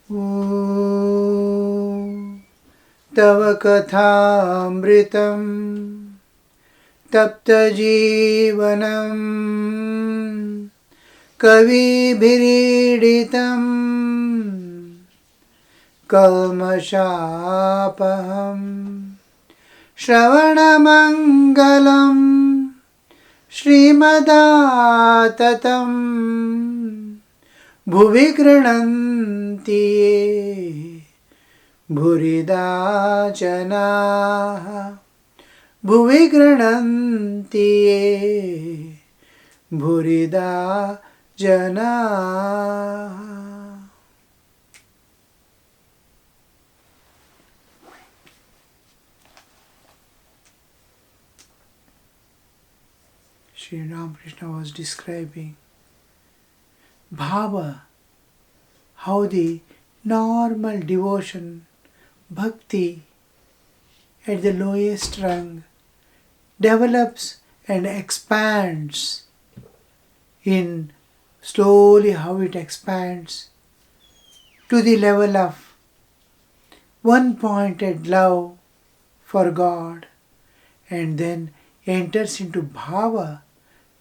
Om Tava Kathamritam Tapta Jivanam Kavibhiriditam Kalmashapaham Shravanamangalam Srimadaatatam Bhuvi Grananti Ye Bhurida Janaha Bhuvi Grananti Ye Bhurida Janaha. Sri Ramakrishna was describing bhava, how the normal devotion, bhakti at the lowest rung develops and expands in slowly how it expands to the level of one-pointed love for God, and then enters into bhava,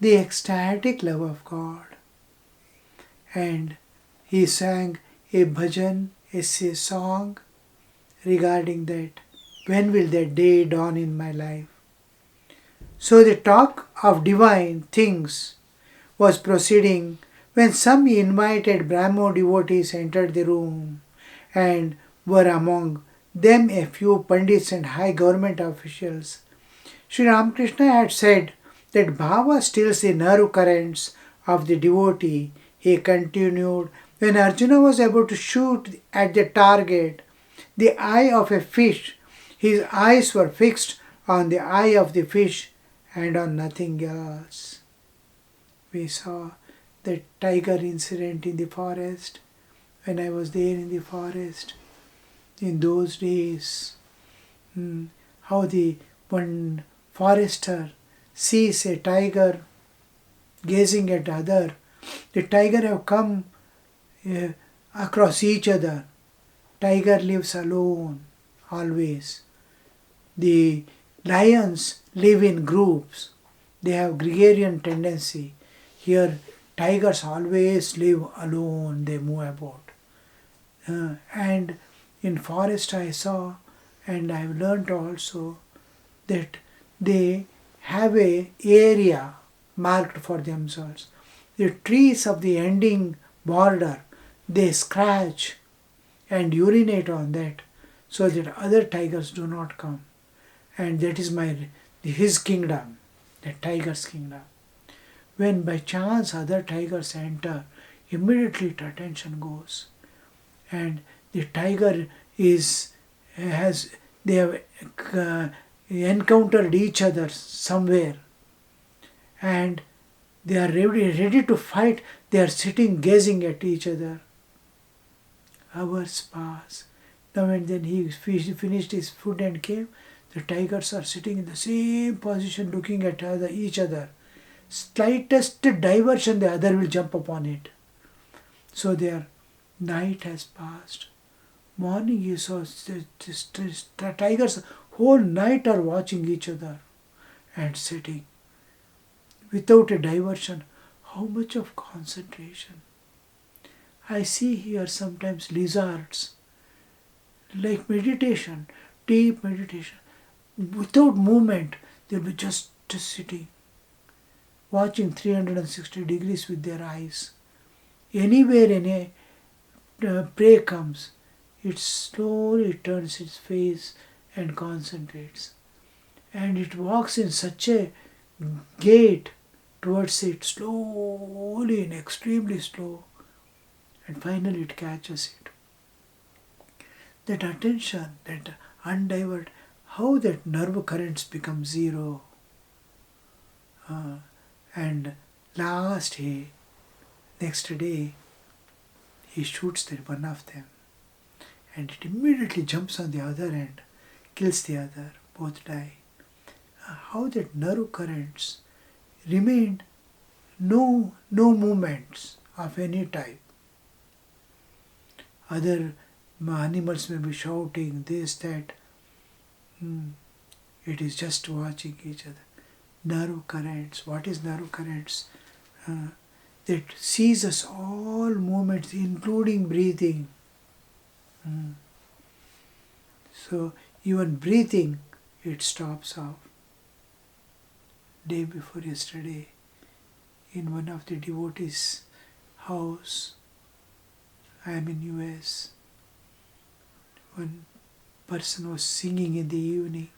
the ecstatic love of God. And he sang a bhajan, a song regarding that. When will that day dawn in my life? So the talk of divine things was proceeding when some invited Brahmo devotees entered the room, and were among them a few pandits and high government officials. Sri Ramakrishna had said that bhava stills the nerve currents of the devotee. He continued, when Arjuna was about to shoot at the target, the eye of a fish, his eyes were fixed on the eye of the fish and on nothing else. We saw the tiger incident in the forest. When I was there in the forest, in those days, how the one forester sees a tiger gazing at the other. The tiger have come across each other. Tiger lives alone always. The lions live in groups. They have gregarious tendency. Here tigers always live alone. They move about. And in forest I saw, and I have learnt also, that they have a area marked for themselves. The trees of the ending border, they scratch and urinate on that so that other tigers do not come. And that is his kingdom, the tiger's kingdom. When by chance other tigers enter, immediately attention goes. And the tiger they have encountered each other somewhere, and they are ready to fight. They are sitting gazing at each other. Hours pass. Now and then he finished his food and came. The tigers are sitting in the same position looking at each other. Slightest diversion, the other will jump upon it. So their night has passed. Morning you saw the tigers whole night are watching each other and sitting without a diversion. How much of concentration? I see here sometimes lizards, like meditation, deep meditation, without movement. They'll be just sitting, watching 360 degrees with their eyes. Anywhere any prey comes, it slowly turns its face and concentrates. And it walks in such a gait towards it, slowly and extremely slow. And finally it catches it. That attention, that undiverted, how that nerve currents become zero. And next day, he shoots that one of them, and it immediately jumps on the other and kills the other. Both die. How that nerve currents remained no movements of any type. Other animals may be shouting this, that. It is just watching each other. Nerve currents. What is nerve currents? That seizes all movements, including breathing. So even breathing, it stops off. Day before yesterday, in one of the devotees' house, I am in US, one person was singing in the evening.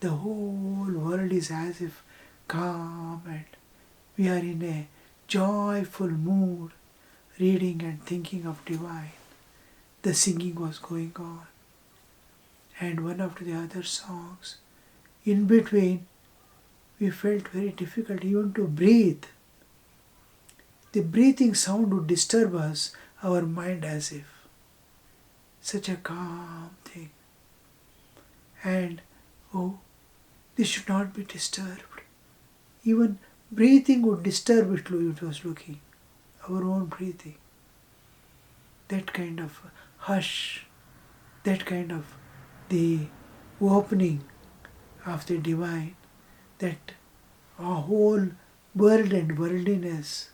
The whole world is as if calm, and we are in a joyful mood, reading and thinking of divine. The singing was going on, and one after the other songs. In between, we felt very difficult even to breathe. The breathing sound would disturb us, our mind, as if. Such a calm thing. And, this should not be disturbed. Even breathing would disturb it, it was looking. Our own breathing. That kind of hush, that kind of the opening of the divine, that our whole world and worldliness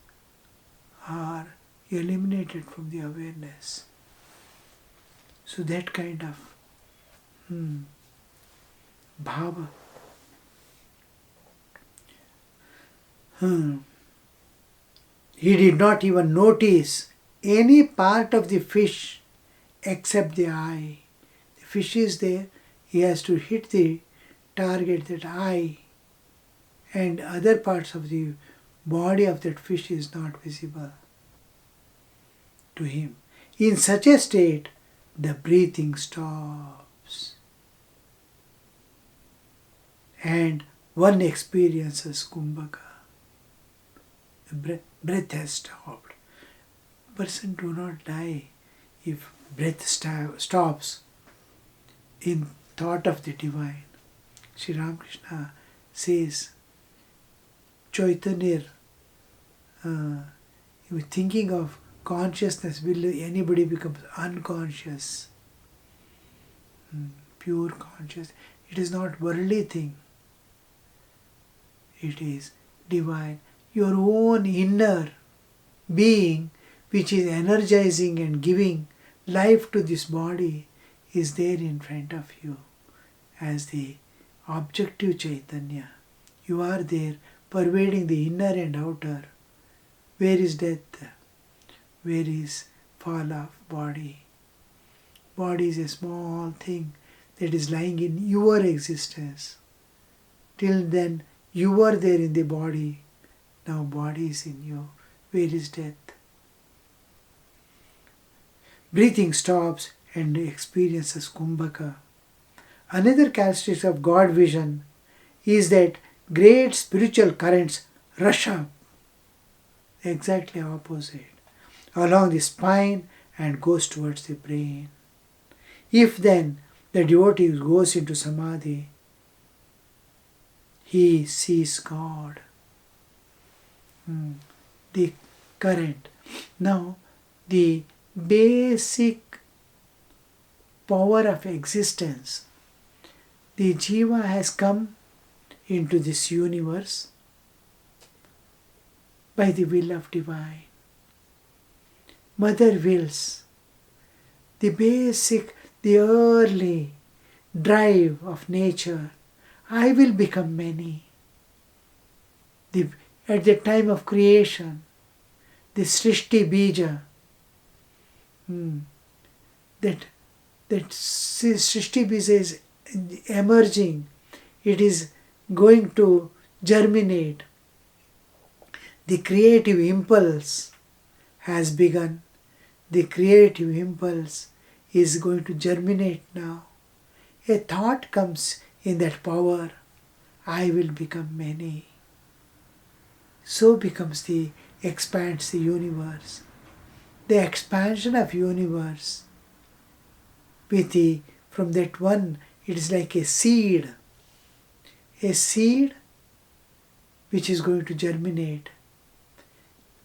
are eliminated from the awareness. So that kind of bhava. He did not even notice any part of the fish except the eye. The fish is there, he has to hit the target, that eye, and other parts of the body of that fish is not visible to him. In such a state, the breathing stops. And one experiences Kumbhaka. The breath has stopped. Person do not die if breath stops in thought of the divine. Sri Ramakrishna says, Chaitanya, thinking of consciousness, will anybody become unconscious? Pure conscious. It is not worldly thing. It is divine. Your own inner being, which is energizing and giving life to this body, is there in front of you as the objective Chaitanya. You are there, pervading the inner and outer. Where is death? Where is fall of body? Body is a small thing that is lying in your existence. Till then, you were there in the body. Now body is in you. Where is death? Breathing stops and experiences Kumbhaka. Another characteristic of God vision is that great spiritual currents rush up, exactly opposite, along the spine and goes towards the brain. If then the devotee goes into samadhi, he sees God. The current. Now, the basic power of existence. The jiva has come into this universe by the will of divine. Mother wills. The basic, the early drive of nature. I will become many. At the time of creation, the Srishti Bija, that Srishti Bija is emerging, it is going to germinate. The creative impulse has begun. The creative impulse is going to germinate now. A thought comes in that power, I will become many. So expands the universe. The expansion of universe from that one, it is like a seed which is going to germinate.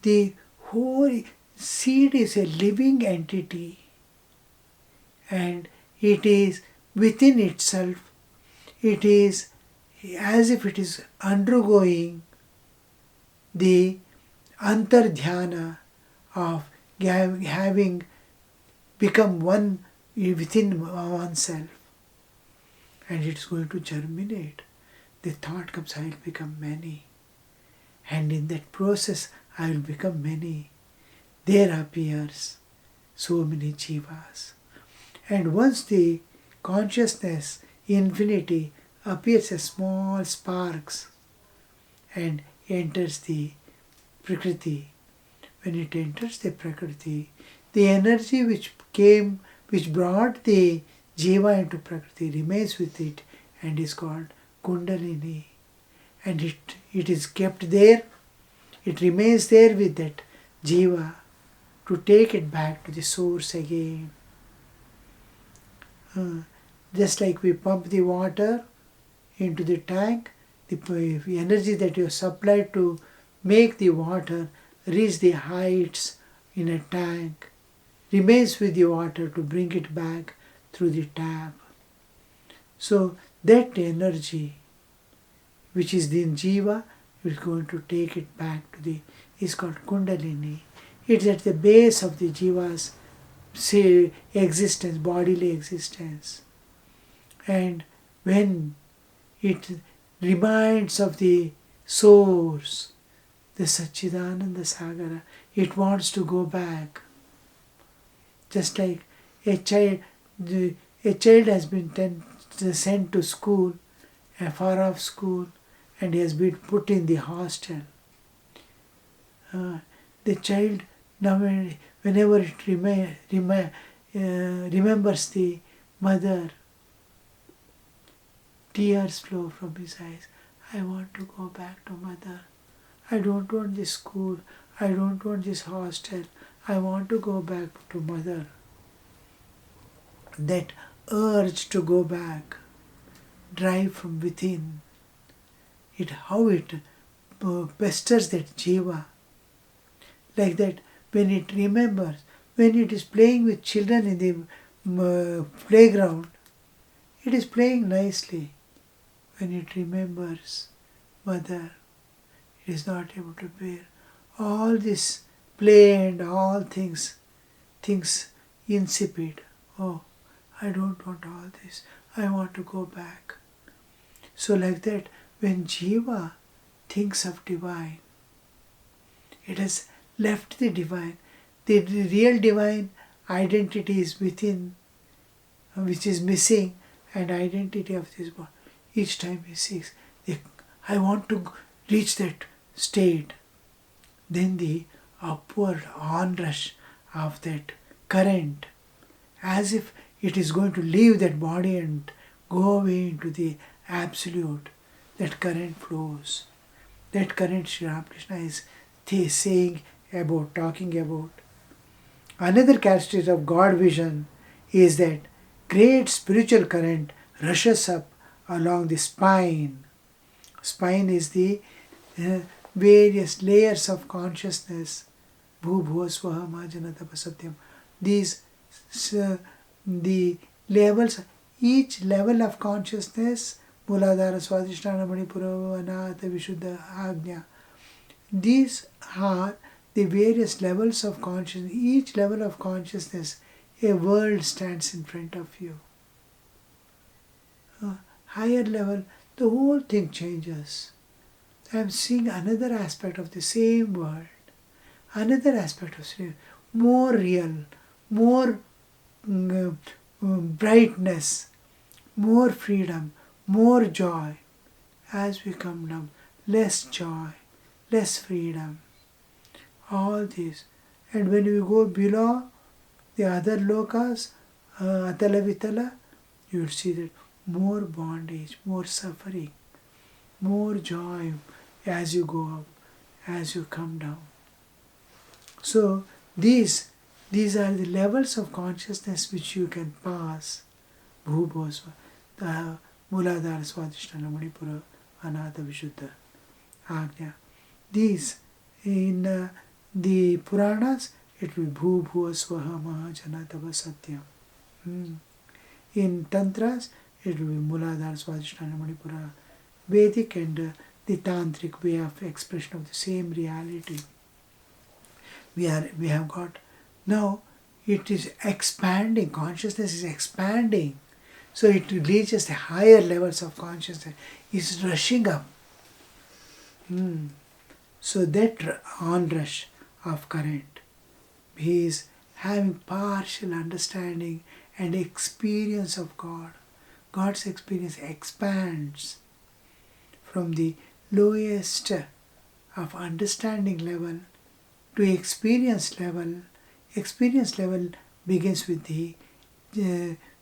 The whole seed is a living entity, and it is within itself, it is as if it is undergoing the antardhyana of having become one within oneself, and it's going to germinate. The thought comes, I will become many, and in that process I will become many. There appears so many jivas. And once the consciousness, infinity, appears as small sparks and enters the Prakriti, when it enters the Prakriti, the energy which brought the Jiva into Prakriti remains with it and is called Kundalini. And it is kept there, it remains there with that Jiva to take it back to the source again. Just like we pump the water into the tank, the energy that you supply to make the water reach the heights in a tank remains with the water to bring it back through the tap. So that energy, which is the Jiva, is going to take it back to the, is called Kundalini. It's at the base of the Jiva's existence, bodily existence. And when it reminds of the source, the Satchidananda Sagara, it wants to go back. Just like a child has been sent to school, a far off school, and he has been put in the hostel. The child, now whenever it remembers the mother, tears flow from his eyes. I want to go back to mother. I don't want this school. I don't want this hostel. I want to go back to mother. That urge to go back, drive from within, how it pesters that jiva. Like that, when it remembers, when it is playing with children in the playground, it is playing nicely. When it remembers mother, it is not able to bear all this play and all things insipid. Oh, I don't want all this. I want to go back. So like that, when jiva thinks of divine, it has left the divine. The real divine identity is within, which is missing, and identity of this body. Each time he sees, I want to reach that state. Then the upward onrush of that current, as if it is going to leave that body and go away into the absolute, that current flows. That current Sri Ramakrishna is talking about. Another characteristic of God vision is that great spiritual current rushes up along the spine. Spine is the various layers of consciousness. Bhu bhuva swaha majanatapa satyam. These, the levels, each level of consciousness, Muladhara Swadhisthana Manipura Anahata Vishuddha Agnya. These are the various levels of consciousness. Each level of consciousness, a world stands in front of you. Higher level, the whole thing changes. I am seeing another aspect of the same world, another aspect of the more real, more brightness, more freedom, more joy. As we come down, less joy, less freedom, all this. And when we go below the other lokas, Atala Vitala, you will see that more bondage, more suffering, more joy as you go up, as you come down. So these are the levels of consciousness which you can pass. Bhubhosva, the Muladhara Swadhisthana Manipura Anahata Vishuddha Agnya. These in the Puranas, it will be Bhu Bhuva Swaha Mahajana Tava Satyam. In Tantras, it will be Muladhara Swadhisthana Manipura. Vedic and the Tantric way of expression of the same reality. We have got now. It is expanding. Consciousness is expanding, so it reaches the higher levels of consciousness. It's rushing up. So that onrush of current, he is having partial understanding and experience of God. God's experience expands from the lowest of understanding level to experience level. Experience level begins with the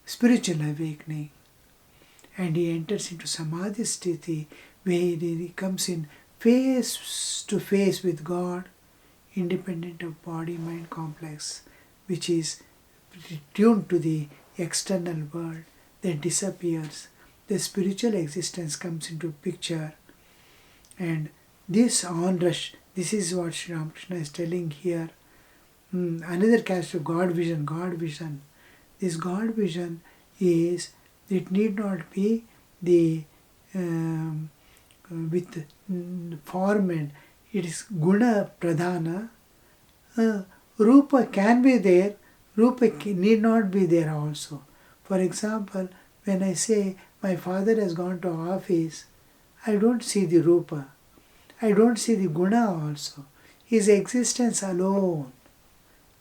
spiritual awakening, and he enters into Samadhi sthiti, where he comes in face to face with God, independent of body-mind complex, which is tuned to the external world, that disappears. The spiritual existence comes into picture, and this onrush, this is what Sri Ramakrishna is telling here. Another cast of God vision, God vision. This God vision is, it need not be the with form, and it is guna pradhana. Rupa can be there, Rupa need not be there also. For example, when I say my father has gone to office, I don't see the Rupa. I don't see the guna also. His existence alone,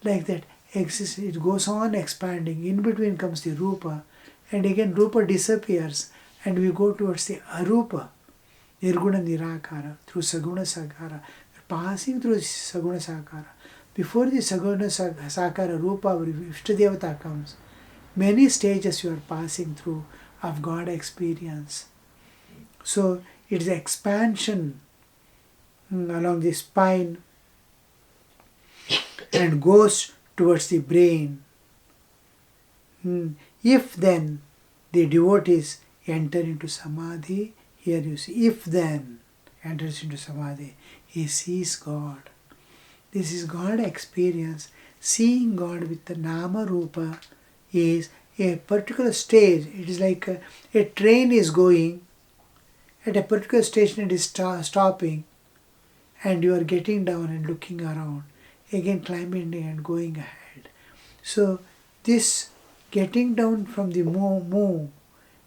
like that, exists. It goes on expanding. In between comes the Rupa, and again Rupa disappears, and we go towards the Arupa, Nirguna Nirakara, through Saguna Sakara, passing through Saguna Sakara. Before the Saguna Sakara Rupa, our Ishtadevata comes. Many stages you are passing through of God experience. So it is expansion along the spine and goes towards the brain. If then the devotees enter into Samadhi, here you see, if then enters into Samadhi, he sees God. This is God experience. Seeing God with the Nama Rupa is a particular stage. It is like a train is going, at a particular station it is stopping, and you are getting down and looking around, again climbing and going ahead. So this getting down from the move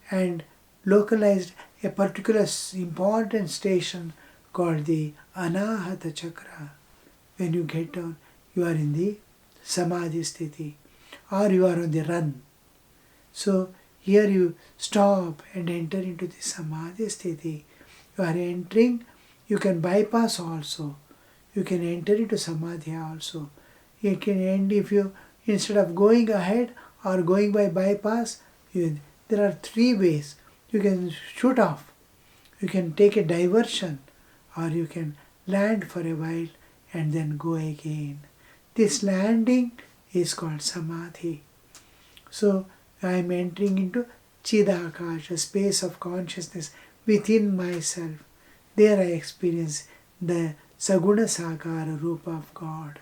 and localized a particular important station called the Anahata Chakra. When you get down, you are in the Samadhi sthiti, or you are on the run. So here you stop and enter into the Samadhi sthiti. You are entering, you can bypass also. You can enter into Samadhi also. You can end if you, instead of going ahead or going by bypass, there are three ways. You can shoot off, you can take a diversion, or you can land for a while and then go again. This landing is called Samadhi. So I am entering into Chidakasha, space of consciousness within myself. There I experience the Saguna Sakara Rupa of God.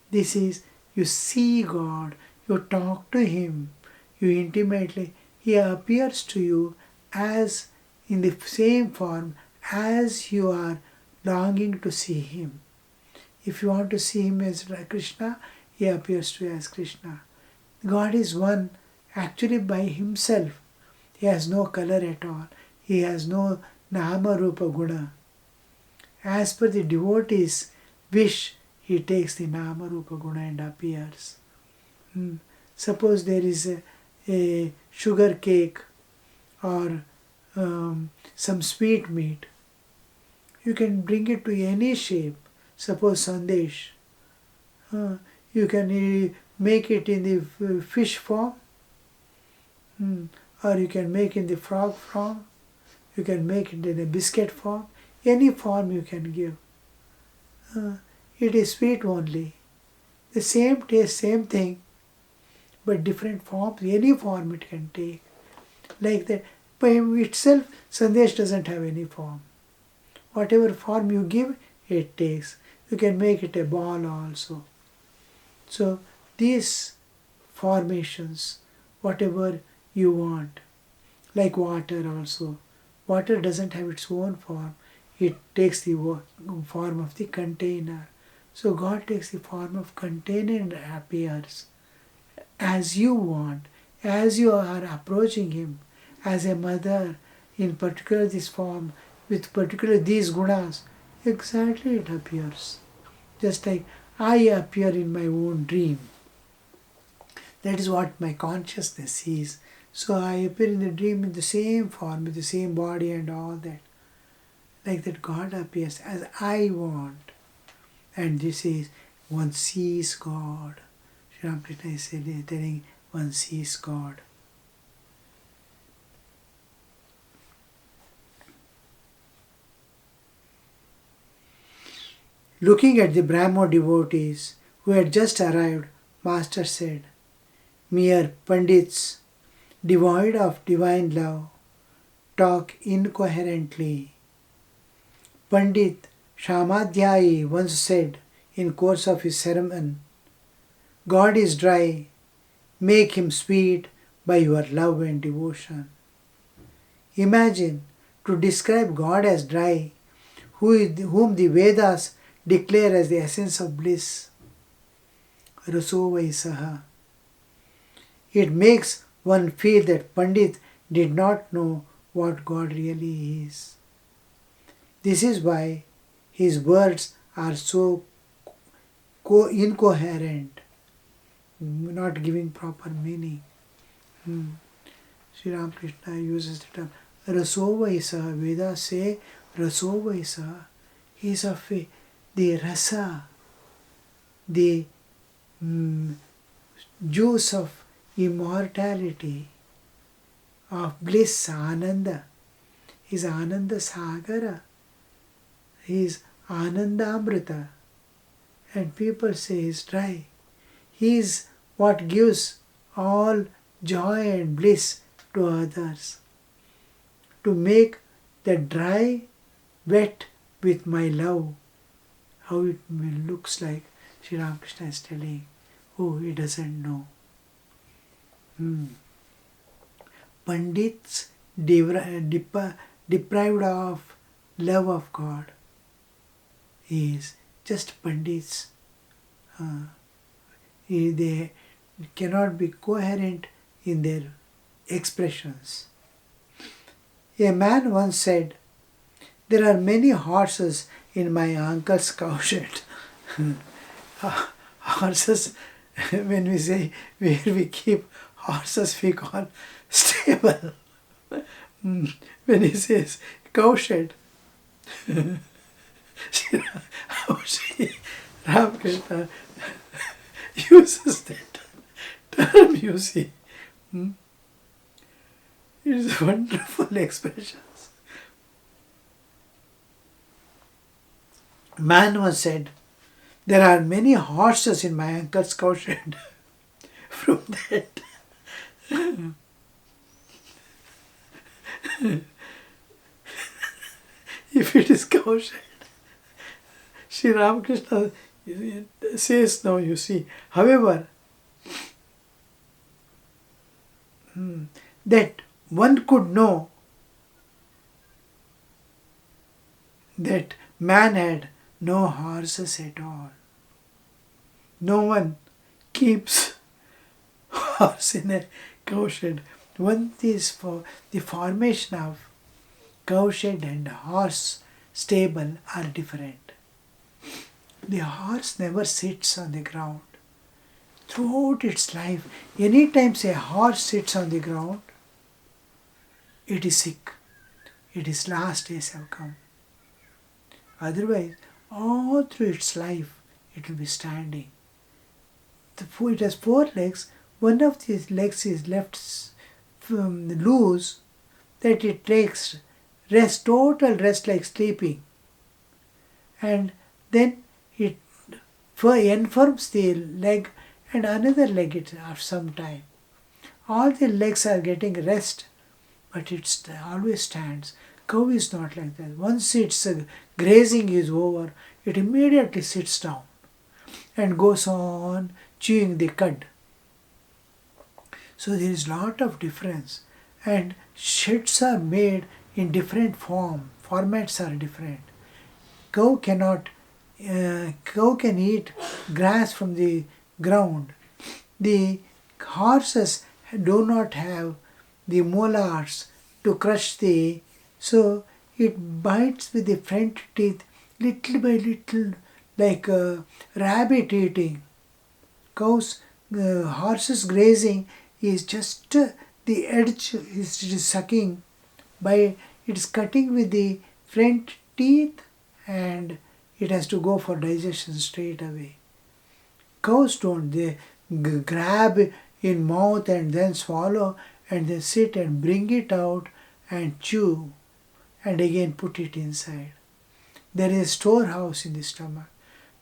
This is, you see God, you talk to Him, you intimately, He appears to you as in the same form as you are longing to see Him. If you want to see Him as Krishna, He appears to you as Krishna. God is one actually by Himself. He has no color at all. He has no Nama Rupa Guna. As per the devotee's wish, he takes the Nama Rupa Guna and appears. Suppose there is a sugar cake or some sweet meat. You can bring it to any shape. Suppose sandesh. You can make it in the fish form, or you can make it in the frog form. You can make it in a biscuit form. Any form you can give. It is sweet only. The same taste, same thing, but different forms. Any form it can take. Like that. By itself, sandesh doesn't have any form. Whatever form you give, it takes. You can make it a ball also. So these formations, whatever you want, like water also. Water doesn't have its own form. It takes the form of the container. So God takes the form of container and appears as you want, as you are approaching Him, as a mother, in particular this form, with particular these gunas, exactly it appears. Just like I appear in my own dream. That is what my consciousness sees. So I appear in the dream in the same form, with the same body and all that. Like that God appears as I want. And this is one sees God. Sri Ramakrishna is telling one sees God. Looking at the Brahmo devotees who had just arrived, Master said, mere pandits, devoid of divine love, talk incoherently. Pandit Shamadhyayi once said in course of his sermon, God is dry, make him sweet by your love and devotion. Imagine to describe God as dry, whom the Vedas declare as the essence of bliss. Raso Vaisaha. It makes one feel that Pandit did not know what God really is. This is why his words are so incoherent, not giving proper meaning. Sri Ramakrishna uses the term Raso Vaisaha. Vedas say Raso Vaisaha. He is of the rasa, the juice of immortality, of bliss, Ananda. He is Ananda Sagara. He is Anandamrita. And people say he is dry. He is what gives all joy and bliss to others. To make the dry wet with my love. How it looks like, Sri Ramakrishna is telling. Oh, he doesn't know. Pandits deprived of love of God is just pandits. They cannot be coherent in their expressions. A man once said, there are many horses in my uncle's cowshed. Horses, when we say where we keep horses, we call stable. When he says cowshed, Ramakrishna uses that term, you see. It is wonderful expressions. Man once said, there are many horses in my uncle's cowshed. From that, if it is cowshed, Sri Ramakrishna says no, you see. However, that one could know that man had no horses at all. No one keeps horse in a cowshed. One is for the formation of cowshed and horse stable are different. The horse never sits on the ground. Throughout its life, anytime a horse sits on the ground, it is sick. Its last days have come. Otherwise, all through its life, it will be standing. It has 4 legs. One of these legs is left loose, that it takes rest, total rest like sleeping. And then it enfirms the leg and another leg it after some time. All the legs are getting rest, but it always stands. Cow is not like that. Once its grazing is over, it immediately sits down. and goes on chewing the cud. So there is lot of difference, and sheds are made in different formats are different. Cow cannot, cow can eat grass from the ground. The horses do not have the molars to crush the, so it bites with the front teeth little by little, like a rabbit eating. Cows, horses grazing is just the edge is sucking by, it's cutting with the front teeth, and it has to go for digestion straight away. Cows don't, they grab in mouth and then swallow and then sit and bring it out and chew and again put it inside. There is a storehouse in the stomach,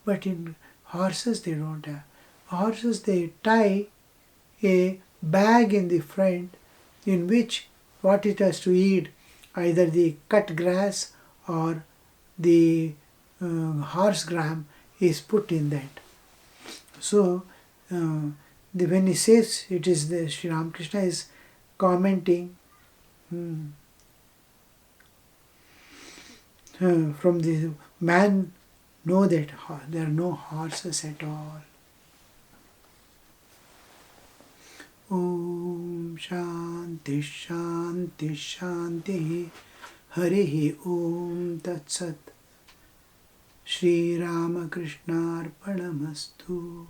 but in horses they don't have. Horses, they tie a bag in the front in which what it has to eat, either the cut grass or the horse gram is put in that. So when he says it is the Sri Ramakrishna is commenting from the man, know that there are no horses at all. Om Shanti Shanti Shanti Harihi Om Tat Sat Shri Ramakrishna Arpanamastu.